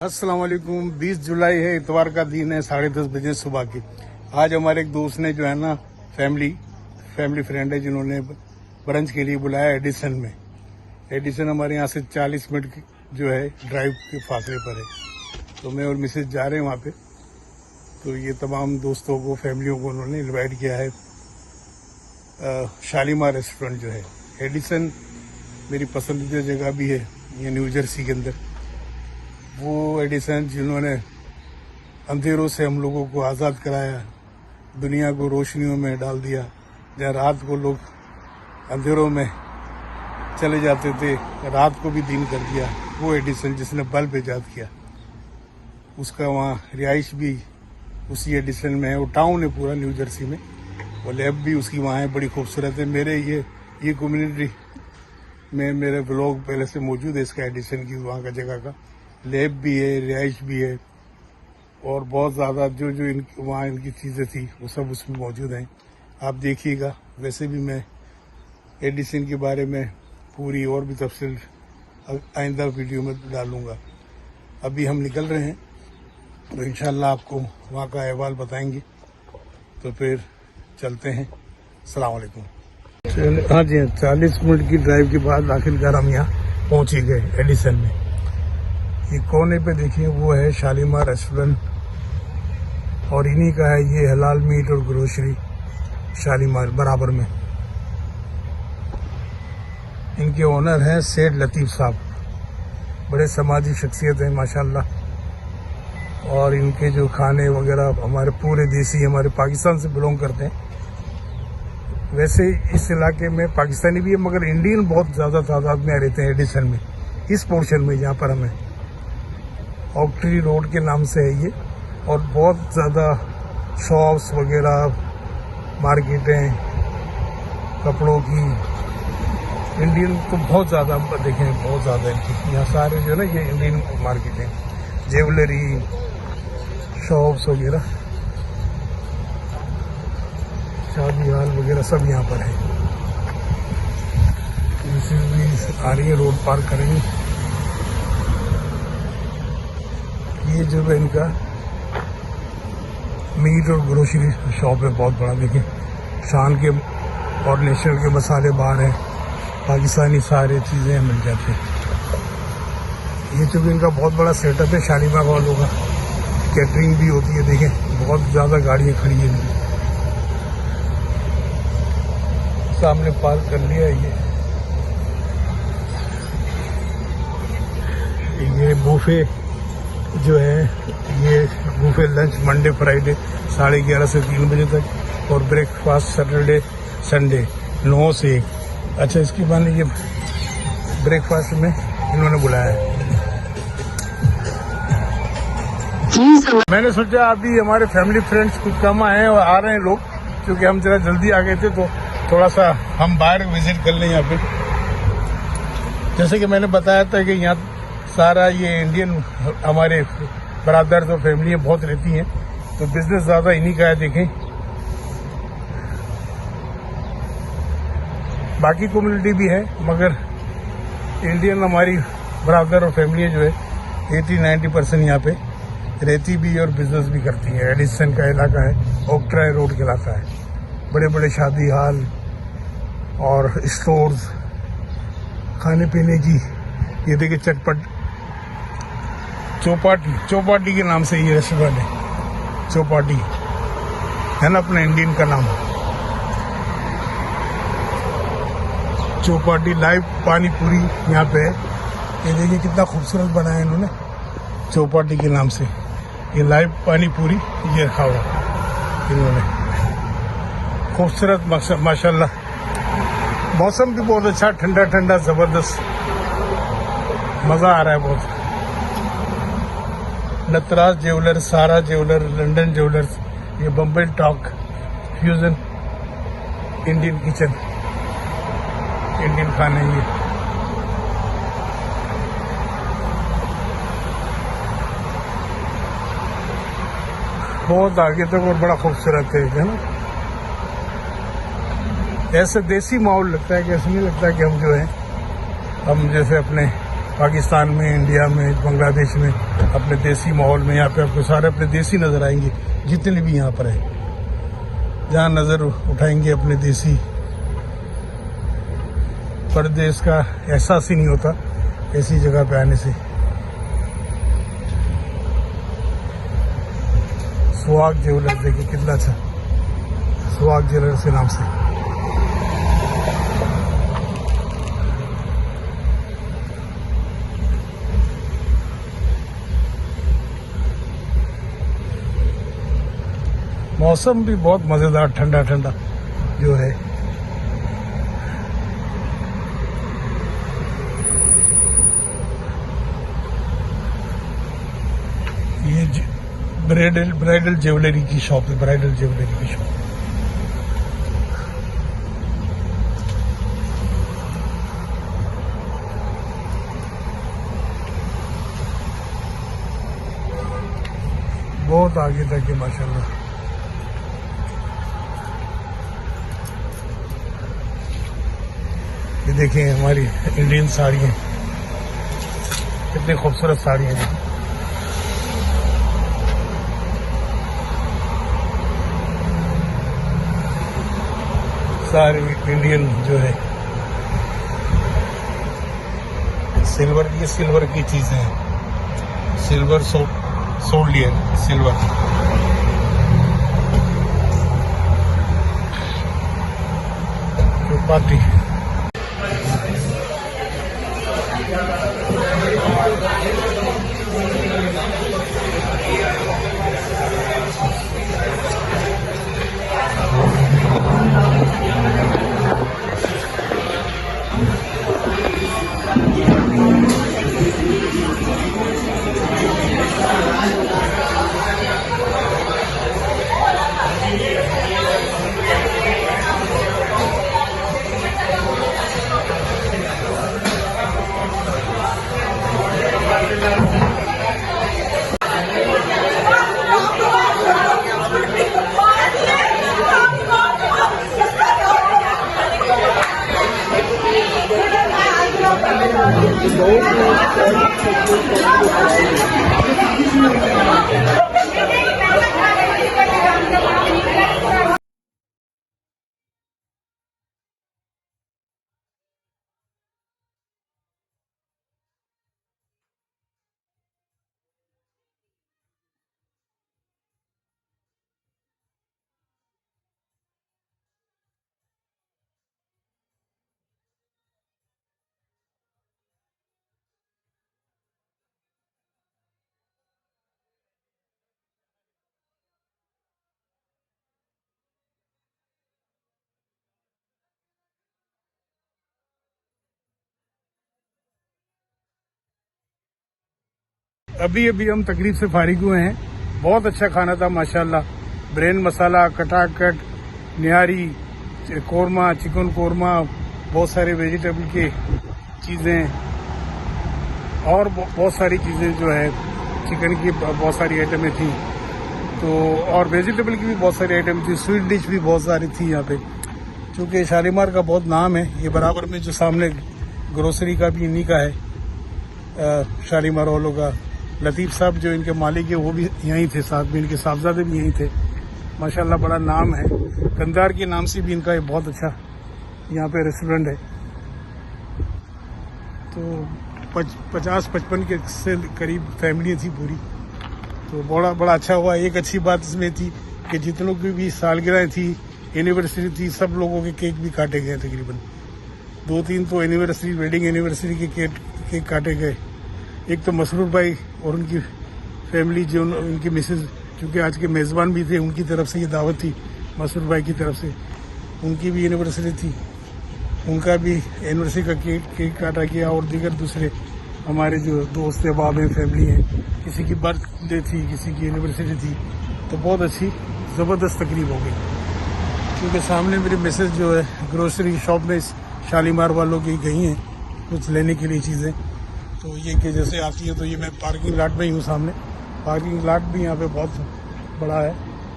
अस्सलाम वालेकुम। 20 जुलाई है, इतवार का दिन है, 10:30 बजे सुबह के। आज हमारे एक दोस्त ने जो है ना फैमिली फ्रेंड है जिन्होंने ब्रंच के लिए बुलाया एडिसन में। एडिसन हमारे यहाँ से 40 मिनट जो है ड्राइव के फासले पर है। तो मैं और मिसेज जा रहे हैं वहाँ पे। तो ये तमाम दोस्तों को, फैमिलियों को उन्होंने इन्वाइट किया है। शालीमार रेस्टोरेंट जो है, एडिसन मेरी पसंदीदा जगह भी है, ये न्यू जर्सी के अंदर। वो एडिसन जिन्होंने अंधेरों से हम लोगों को आज़ाद कराया, दुनिया को रोशनियों में डाल दिया। जहाँ रात को लोग अंधेरों में चले जाते थे, रात को भी दिन कर दिया। वो एडिसन जिसने बल्ब ईजाद किया, उसका वहाँ रिहाइश भी उसी एडिसन में है। वो टाउन है पूरा न्यू जर्सी में। वो लैब भी उसकी वहाँ है, बड़ी खूबसूरत है। मेरे ये कम्युनिटी में मेरे ब्लॉग पहले से मौजूद है इसका, एडिसन की वहाँ का जगह का। लैब भी है, रिहाइश भी है, और बहुत ज़्यादा जो वहाँ इनकी चीज़ें थी वो सब उसमें मौजूद हैं। आप देखिएगा। वैसे भी मैं एडिसन के बारे में पूरी और भी तफसील आइंदा वीडियो में डालूंगा। अभी हम निकल रहे हैं, तो इंशाल्लाह आपको वहाँ का अहवाल बताएंगे। तो फिर चलते हैं। अस्सलाम वालेकुम। हाँ जी, 40 मिनट की ड्राइव के बाद आखिरकार हम यहाँ पहुँच ही गए एडिसन में। ये कोने पे देखिए, वो है शालीमार रेस्टोरेंट, और इन्हीं का है ये हलाल मीट और ग्रोसरी शालीमार बराबर में। इनके ओनर हैं सेठ लतीफ़ साहब, बड़े समाजी शख्सियत हैं माशाल्लाह। और इनके जो खाने वगैरह हमारे पूरे देसी, हमारे पाकिस्तान से बिलोंग करते हैं। वैसे इस इलाके में पाकिस्तानी भी है, मगर इंडियन बहुत ज़्यादा तादाद में रहते हैं एडिसन में, इस पोर्शन में जहाँ पर हमें ऑक्ट्री रोड के नाम से है ये। और बहुत ज़्यादा शॉप्स वगैरह, मार्केटें कपड़ों की, इंडियन तो बहुत ज़्यादा देखें, बहुत ज़्यादा इनकी यहाँ सारे जो है ना ये इंडियन मार्केटें, ज्वेलरी शॉप्स वगैरह, शादी हाल वगैरह सब यहाँ पर है। भी आ रही है, रोड पार करेंगे। ये जो है इनका मीट और ग्रोसरी शॉप है, बहुत बड़ा। देखिए, शान के और नेशनल के मसाले बाहर हैं, पाकिस्तानी सारी चीज़ें मिल जाती हैं। ये चूँकि इनका बहुत बड़ा सेटअप है शालीमार वालों का, कैटरिंग भी होती है। देखें, बहुत ज़्यादा गाड़ियाँ खड़ी हैं इनकी। सामने पार्क कर लिया है ये बूफे जो है, ये बूफे लंच मंडे फ्राइडे 11:30 से 3 बजे तक, और ब्रेकफास्ट सैटरडे संडे 9 से 1। अच्छा, इसके बाद ये ब्रेकफास्ट में इन्होंने बुलाया है। मैंने सोचा अभी हमारे फैमिली फ्रेंड्स कुछ कम आए हैं और आ रहे हैं लोग, क्योंकि हम जरा जल्दी आ गए थे, तो थोड़ा सा हम बाहर विजिट कर लें यहाँ पे। जैसे कि मैंने बताया था कि यहाँ सारा ये इंडियन हमारे बरादर तो फैमिलियाँ बहुत रहती हैं, तो बिजनेस ज़्यादा इन्हीं का है। देखें, बाकी कम्युनिटी भी है, मगर इंडियन हमारी बरादर और फैमिलियाँ जो है 80-90% यहाँ पे रहती भी और बिजनेस भी करती है। एडिसन का इलाका है, ऑक्ट्रा रोड का इलाका है। बड़े बड़े शादी हाल और स्टोर्स, खाने पीने की, ये देखिए चटपट चौपाटी के नाम से ये रेस्टोरेंट है। चौपाटी है ना अपना इंडियन का नाम। चौपाटी लाइव पानी पूरी यहाँ पे है। ये देखिए कितना खूबसूरत बनाया इन्होंने, चौपाटी के नाम से। ये लाइव पानी पूरी ये रखा हुआ इन्होंने, खूबसूरत माशाल्लाह। मौसम भी बहुत अच्छा, ठंडा ठंडा जबरदस्त, मजा आ रहा है बहुत। नटराज ज्वेलर, सारा ज्वेलर, लंदन ज्वेलर्स, ये Bombay talk, fusion, Indian kitchen, Indian खाने। ये बहुत आगे तक और बड़ा खूबसूरत है ना। ऐसे देसी माहौल लगता है कि ऐसा नहीं लगता कि हम जो है, हम जैसे अपने पाकिस्तान में, इंडिया में, बांग्लादेश में, अपने देसी माहौल में। यहाँ पे आपको सारे अपने देसी नज़र आएंगे जितने भी यहाँ पर हैं। जहाँ नज़र उठाएंगे अपने देसी, परदेश का एहसास ही नहीं होता ऐसी जगह पे आने से। सुहाग ज्वेलर्स देखिए कितना अच्छा, सुहाग ज्वेलर्स के नाम से। मौसम भी बहुत मजेदार, ठंडा ठंडा जो है। ये ब्राइडल ज्वेलरी की शॉप है, ब्राइडल ज्वेलरी की शॉप। बहुत आगे तक है माशाल्लाह। ये देखें हमारी इंडियन साड़ियाँ, कितनी खूबसूरत साड़ियाँ हैं। सारी इंडियन जो है सिल्वर, ये सिल्वर की चीजें हैं। Silver soldier silver. पार्टी अभी अभी हम तकरीब से फारिग हुए हैं। बहुत अच्छा खाना था माशाल्लाह। ब्रेन मसाला, कटाकट, निहारी, कोरमा, चिकन कोरमा, बहुत सारे वेजिटेबल की चीज़ें और बहुत सारी चीज़ें जो है, चिकन की बहुत सारी आइटमें थी तो, और वेजिटेबल की भी बहुत सारी आइटम थी। स्वीट डिश भी बहुत सारी थी यहाँ पे। चूँकि शालीमार का बहुत नाम है, ये बराबर में जो सामने ग्रोसरी का भी इन्हीं का है, शालीमार वालों का। लतीफ़ साहब जो इनके मालिक है वो भी यहीं थे, साथ में इनके साहबजादे भी यहीं थे। माशाल्लाह बड़ा नाम है, कंधार के नाम से भी इनका ये बहुत अच्छा यहाँ पे रेस्टोरेंट है। तो 50-55 के से करीब फैमिली थी पूरी। तो बड़ा अच्छा हुआ। एक अच्छी बात इसमें थी कि जितनों की भी सालगिरह थी, एनिवर्सरी थी, सब लोगों के केक भी काटे गए। तकरीबन 2-3 तो एनिवर्सरी, वेडिंग एनिवर्सरी के केक काटे गए। एक तो मसरूर भाई और उनकी फैमिली, जो उनकी मिसेज, क्योंकि आज के मेज़बान भी थे, उनकी तरफ से ये दावत थी मसरूर भाई की तरफ से। उनकी भी एनिवर्सरी थी, उनका भी एनिवर्सरी का केक काटा गया। और दीगर दूसरे हमारे जो दोस्त अहबाब हैं, फैमिली हैं, किसी की बर्थडे थी, किसी की एनिवर्सरी थी। तो बहुत अच्छी ज़बरदस्त तकरीब हो गई। क्योंकि सामने मेरी मिसेज जो है ग्रोसरी शॉप में शालीमार वालों की गई हैं कुछ लेने के लिए चीज़ें। तो ये कि जैसे आती है, तो ये मैं पार्किंग लॉट में ही हूँ सामने। पार्किंग लॉट भी यहाँ पे बहुत बड़ा है,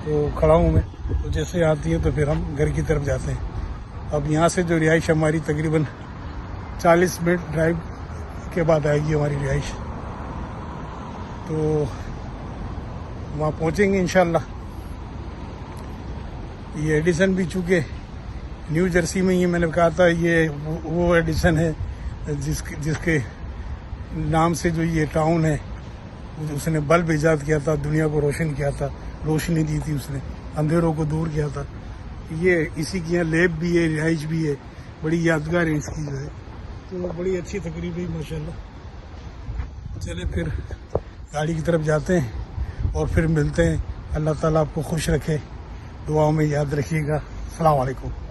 तो खड़ा हूँ मैं। तो जैसे आती है तो फिर हम घर की तरफ जाते हैं। अब यहाँ से जो रिहाइश हमारी तकरीबन 40 मिनट ड्राइव के बाद आएगी हमारी रिहाइश। तो वहाँ पहुँचेंगे इंशाल्लाह। ये एडिसन भी चूँकि न्यू जर्सी में, ये मैंने कहा था, ये वो एडिसन है जिसके नाम से जो ये टाउन है, उसने बल्ब ईजाद किया था, दुनिया को रोशन किया था, रोशनी दी थी उसने, अंधेरों को दूर किया था। ये इसी की यहाँ लैब भी है, रिहाइश भी है, बड़ी यादगार है इसकी जो है। तो बड़ी अच्छी तकरीब है माशाल्लाह। चले फिर गाड़ी की तरफ जाते हैं और फिर मिलते हैं। अल्लाह ताला आपको खुश रखे, दुआओं में याद रखिएगा। अस्सलाम वालेकुम।